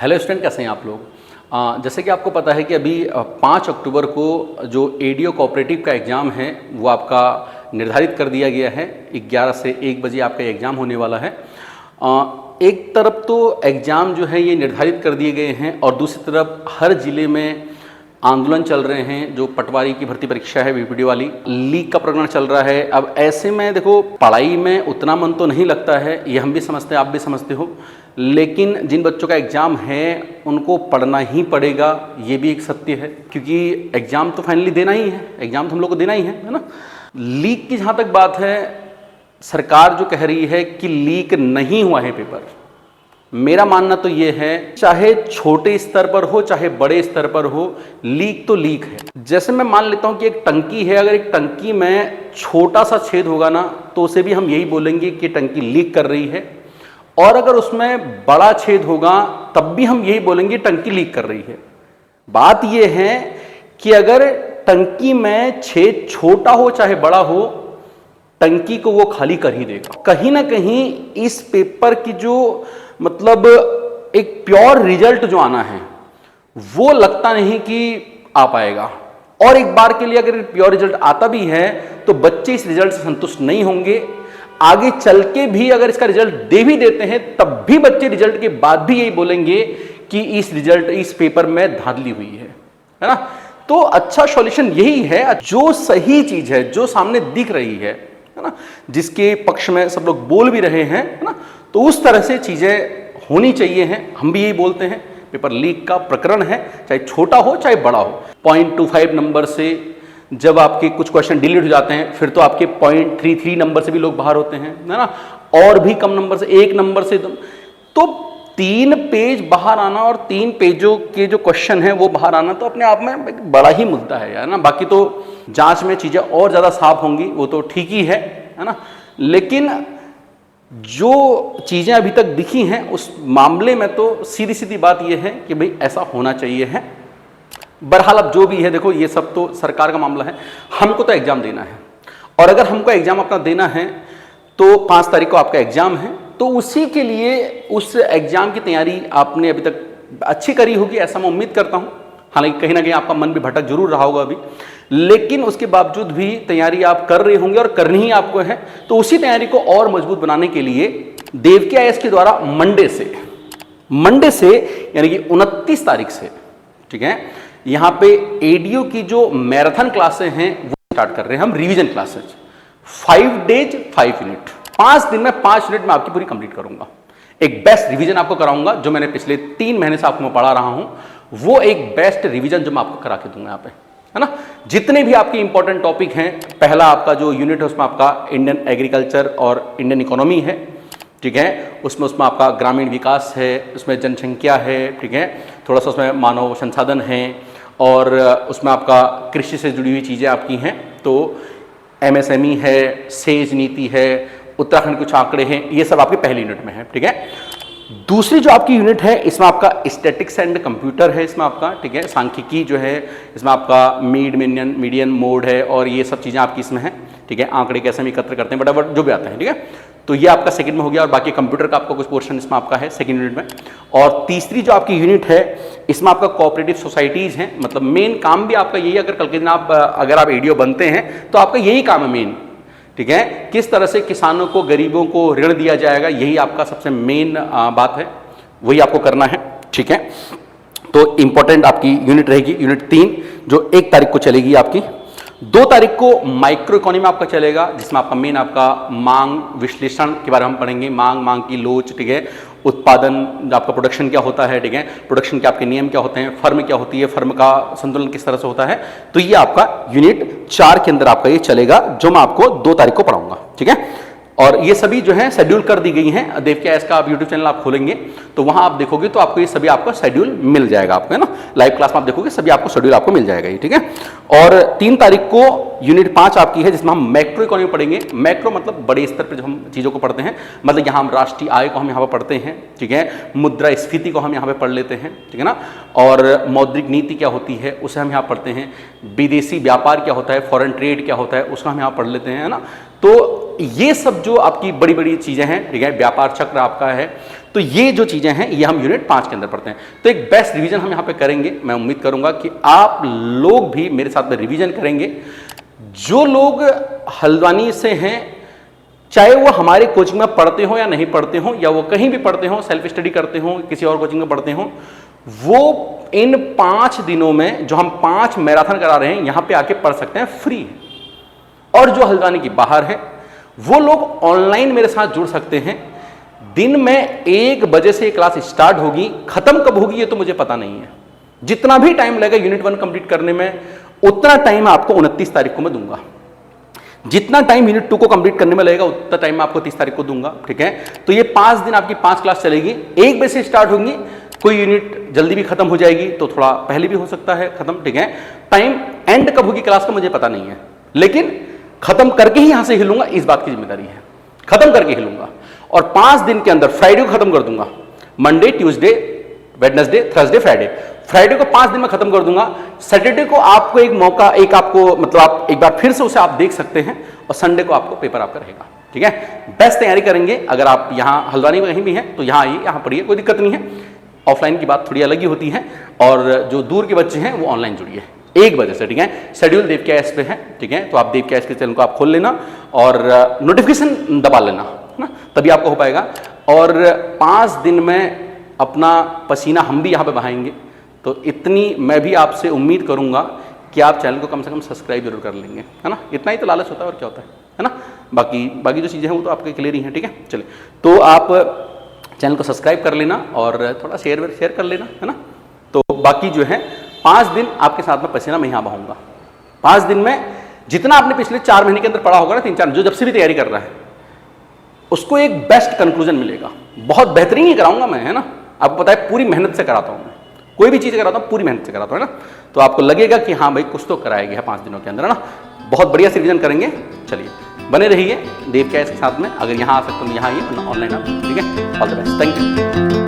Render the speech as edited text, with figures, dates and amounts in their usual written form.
Hello student, कैसे हैं आप लोग। जैसे कि आपको पता है कि अभी 5 अक्टूबर को जो एडीओ कोऑपरेटिव का एग्ज़ाम है वो आपका निर्धारित कर दिया गया है। 11 से 1 बजे आपका एग्ज़ाम होने वाला है। एक तरफ तो एग्ज़ाम जो है ये निर्धारित कर दिए गए हैं और दूसरी तरफ हर ज़िले में आंदोलन चल रहे हैं। जो पटवारी की भर्ती परीक्षा है वीपीडी वाली, लीक का प्रकरण चल रहा है। अब ऐसे में देखो, पढ़ाई में उतना मन तो नहीं लगता है, ये हम भी समझते हैं, आप भी समझते हो, लेकिन जिन बच्चों का एग्ज़ाम है उनको पढ़ना ही पड़ेगा, ये भी एक सत्य है, क्योंकि एग्ज़ाम तो फाइनली देना ही है, एग्ज़ाम तो हम लोग को देना ही है ना। लीक की जहाँ तक बात है, सरकार जो कह रही है कि लीक नहीं हुआ है पेपर, मेरा मानना तो ये है, चाहे छोटे स्तर पर हो चाहे बड़े स्तर पर हो, लीक तो लीक है। जैसे मैं मान लेता हूँ कि एक टंकी है, अगर एक टंकी में छोटा सा छेद होगा ना तो उसे भी हम यही बोलेंगे कि टंकी लीक कर रही है, और अगर उसमें बड़ा छेद होगा तब भी हम यही बोलेंगे टंकी लीक कर रही है। बात यह है कि अगर टंकी में छेद छोटा हो चाहे बड़ा हो, टंकी को वो खाली कर ही देगा। कहीं ना कहीं इस पेपर की जो मतलब एक प्योर रिजल्ट जो आना है वो लगता नहीं कि आ पाएगा, और एक बार के लिए अगर प्योर रिजल्ट आता भी है तो बच्चे इस रिजल्ट से संतुष्ट नहीं होंगे। आगे चल के भी अगर इसका रिजल्ट दे भी देते हैं तब भी बच्चे रिजल्ट के बाद भी यही बोलेंगे कि इस पेपर में धांधली हुई है ना। तो अच्छा सॉल्यूशन यही है, जो सही चीज है, जो सामने दिख रही है ना, जिसके पक्ष में सब लोग बोल भी रहे हैं, है ना, तो उस तरह से चीजें होनी चाहिए हैं। हम भी यही बोलते हैं, पेपर लीक का प्रकरण है, चाहे छोटा हो चाहे बड़ा हो। 0.25 नंबर से जब आपके कुछ क्वेश्चन डिलीट हो जाते हैं, फिर तो आपके 0.33 नंबर से भी लोग बाहर होते हैं, है ना, और भी कम नंबर से, 1 नंबर से, तो 3 पेज बाहर आना और 3 पेजों के जो क्वेश्चन है वो बाहर आना तो अपने आप में एक बड़ा ही मुद्दा है यार ना। बाकी तो जांच में चीजें और ज्यादा साफ होंगी, वो तो ठीक ही है ना, लेकिन जो चीजें अभी तक दिखी हैं उस मामले में तो सीधी सीधी बात यह है कि भाई ऐसा होना चाहिए है। बहरहाल अब जो भी है, देखो ये सब तो सरकार का मामला है, हमको तो एग्जाम देना है, और अगर हमको एग्जाम अपना देना है तो 5 तारीख को आपका एग्जाम है, तो उसी के लिए उस एग्जाम की तैयारी आपने अभी तक अच्छी करी होगी, ऐसा मैं उम्मीद करता हूं। हालांकि कहीं ना कहीं आपका मन भी भटक जरूर रहा होगा अभी, लेकिन उसके बावजूद भी तैयारी आप कर रहे होंगे और करनी ही आपको है। तो उसी तैयारी को और मजबूत बनाने के लिए देवकी आईएएस के द्वारा मंडे से यानी कि 29 तारीख से, ठीक है, यहां पे एडीओ की जो मैराथन क्लासें हैं वो स्टार्ट कर रहे हैं हम, रिवीजन क्लासेज 5 डेज 5 यूनिट, 5 दिन में 5 यूनिट में आपकी पूरी कंप्लीट करूंगा। एक बेस्ट रिवीजन आपको कराऊंगा, जो मैंने पिछले 3 महीने से आपको मैं पढ़ा रहा हूं, वो एक बेस्ट रिवीजन जो मैं आपको करा के दूंगा यहाँ पे, है ना। जितने भी आपके इंपॉर्टेंट टॉपिक हैं, पहला आपका जो यूनिट है उसमें आपका इंडियन एग्रीकल्चर और इंडियन इकोनॉमी है, ठीक है, उसमें आपका ग्रामीण विकास है, उसमें जनसंख्या है, ठीक है, थोड़ा सा उसमें मानव संसाधन है, और उसमें आपका कृषि से जुड़ी हुई चीज़ें आपकी हैं, तो एमएसएमई है, सेज नीति है, उत्तराखंड कुछ आंकड़े हैं, ये सब आपके पहले यूनिट में है, ठीक है। दूसरी जो आपकी यूनिट है इसमें आपका स्टैटिक्स एंड कंप्यूटर है, इसमें आपका, ठीक है, सांख्यिकी जो है, इसमें आपका मीडियन मोड है, और ये सब चीज़ें आपकी इसमें हैं, ठीक है, आंकड़े कैसे हम एकत्र करते हैं, बराबर जो भी आता है, ठीक है। तो ये आपका सेकंड में हो गया, और बाकी कंप्यूटर का आपका कुछ पोर्शन इसमें आपका है सेकंड यूनिट में। और तीसरी जो आपकी यूनिट है इसमें आपका कोऑपरेटिव सोसाइटीज़ हैं, मतलब मेन काम भी आपका यही, अगर कल के दिन अगर आप एडीओ बनते हैं तो आपका यही काम है मेन, ठीक है, किस तरह से किसानों को, गरीबों को ऋण दिया जाएगा, यही आपका सबसे मेन बात है, वही आपको करना है, ठीक है। तो इंपॉर्टेंट आपकी यूनिट रहेगी यूनिट 3, जो 1 तारीख को चलेगी आपकी। 2 तारीख को माइक्रो इकोनॉमी आपका चलेगा, जिसमें आपका मेन आपका मांग विश्लेषण के बारे में हम पढ़ेंगे, मांग की लोच, ठीक है, उत्पादन आपका प्रोडक्शन क्या होता है, ठीक है, प्रोडक्शन के आपके नियम क्या होते हैं, फर्म क्या होती है, फर्म का संतुलन किस तरह से होता है। तो ये आपका यूनिट 4 के अंदर आपका ये चलेगा, जो मैं आपको 2 तारीख को पढ़ाऊंगा, ठीक है। और ये सभी जो है शेड्यूल कर दी गई हैं, देवकी आईएएस का आप यूट्यूब चैनल आप खोलेंगे तो वहां आप देखोगे तो आपको ये सभी आपका शेड्यूल मिल जाएगा आपको, है ना, लाइव क्लास में आप देखोगे सभी आपको शेड्यूल आपको मिल जाएगा ये, ठीक है। और 3 तारीख को यूनिट 5 आपकी है, जिसमें हम मैक्रो इकोनॉमी पढ़ेंगे। मैक्रो मतलब बड़े स्तर पर जो हम चीज़ों को पढ़ते हैं, मतलब यहाँ हम राष्ट्रीय आय को हम यहाँ पर पढ़ते हैं, ठीक है, मुद्रास्फीति को हम यहाँ पे पढ़ लेते हैं, ठीक है ना, और मौद्रिक नीति क्या होती है उसे हम यहाँ पढ़ते हैं, विदेशी व्यापार क्या होता है, फॉरेन ट्रेड क्या होता है उसको हम यहाँ पढ़ लेते हैं, है ना। तो ये सब जो आपकी बड़ी बड़ी चीज़ें हैं, ठीक है, व्यापार चक्र आपका है, तो ये जो चीज़ें हैं ये हम यूनिट 5 के अंदर पढ़ते हैं। तो एक बेस्ट रिवीजन हम यहाँ पे करेंगे। मैं उम्मीद करूँगा कि आप लोग भी मेरे साथ में रिवीजन करेंगे। जो लोग हल्द्वानी से हैं, चाहे वो हमारे कोचिंग में पढ़ते हो या नहीं पढ़ते हो, या वो कहीं भी पढ़ते हो, सेल्फ स्टडी करते हो, किसी और कोचिंग में पढ़ते हो, वो इन 5 दिनों में जो हम 5 मैराथन करा रहे हैं यहां पे आके पढ़ सकते हैं, फ्री है। और जो हल्द्वानी की बाहर है वो लोग ऑनलाइन मेरे साथ जुड़ सकते हैं। दिन में 1 बजे से क्लास स्टार्ट होगी, खत्म कब होगी ये तो मुझे पता नहीं है। जितना भी टाइम लगेगा यूनिट 1 कंप्लीट करने में, उतना टाइम आपको 29 तारीख को मैं दूंगा। जितना टाइम यूनिट 2 को कंप्लीट करने में लगेगा उतना टाइम मैं आपको 30 तारीख को दूंगा, ठीक है। तो ये 5 दिन आपकी 5 क्लास चलेगी, 1 बजे से स्टार्ट होंगी। कोई यूनिट जल्दी भी खत्म हो जाएगी तो थोड़ा पहले भी हो सकता है खत्म, ठीक है। टाइम एंड कब होगी क्लास का मुझे पता नहीं है, लेकिन खत्म करके ही यहां से हिलूंगा, इस बात की जिम्मेदारी है। खत्म करके हिलूंगा और 5 दिन के अंदर फ्राइडे को खत्म कर दूंगा। Monday, Tuesday, Wednesday, Thursday, Friday. Friday को 5 दिन में खत्म कर दूंगा। सैटरडे को आपको एक मौका, एक आपको मतलब आप एक बार फिर से उसे आप देख सकते हैं, और संडे को आपको पेपर आपका रहेगा, ठीक है। बेस्ट तैयारी करेंगे। अगर आप यहाँ हल्द्वानी में कहीं भी हैं तो यहाँ आइए, यहाँ पढ़िए, कोई दिक्कत नहीं है। ऑफलाइन की बात थोड़ी अलग ही होती है, और जो दूर के बच्चे हैं वो ऑनलाइन जुड़िए 1 बजे से, ठीक है। शेड्यूल देव के एस पे है, ठीक है। तो आप देव के एस के चैनल को आप खोल लेना और नोटिफिकेशन दबा लेना, है ना, तभी आपको हो पाएगा। और 5 दिन में अपना पसीना हम भी यहाँ पे बहाएंगे। तो इतनी मैं भी आपसे उम्मीद करूँगा कि आप चैनल को कम से कम सब्सक्राइब जरूर कर लेंगे, है ना। इतना ही तो लालच होता है, और क्या होता है ना। बाकी जो चीज़ें हैं वो तो आपके क्लियर ही हैं, ठीक है। चलिए, तो आप चैनल को सब्सक्राइब कर लेना और थोड़ा शेयर कर लेना, है ना। तो बाकी जो है 5 दिन आपके साथ में पसीना मैं यहाँ बहाऊंगा। 5 दिन में जितना आपने पिछले 4 महीने के अंदर पढ़ा होगा ना, 3-4 जो जब से भी तैयारी कर रहा है, उसको एक बेस्ट कंक्लूजन मिलेगा। बहुत बेहतरीन ही कराऊंगा मैं, है ना। आपको पता है पूरी मेहनत से कराता हूँ मैं, कोई भी चीज़ कराता हूँ पूरी मेहनत से कराता हूँ, है ना। तो आपको लगेगा कि हाँ भाई कुछ तो कराया गया 5 दिनों के अंदर, है ना। बहुत बढ़िया से रिवीजन करेंगे। चलिए, बने रहिए देव के साथ में। अगर यहाँ आ सकते हो तो यहाँ आइए, वरना ऑनलाइन आप, ठीक है। All the best, thank you.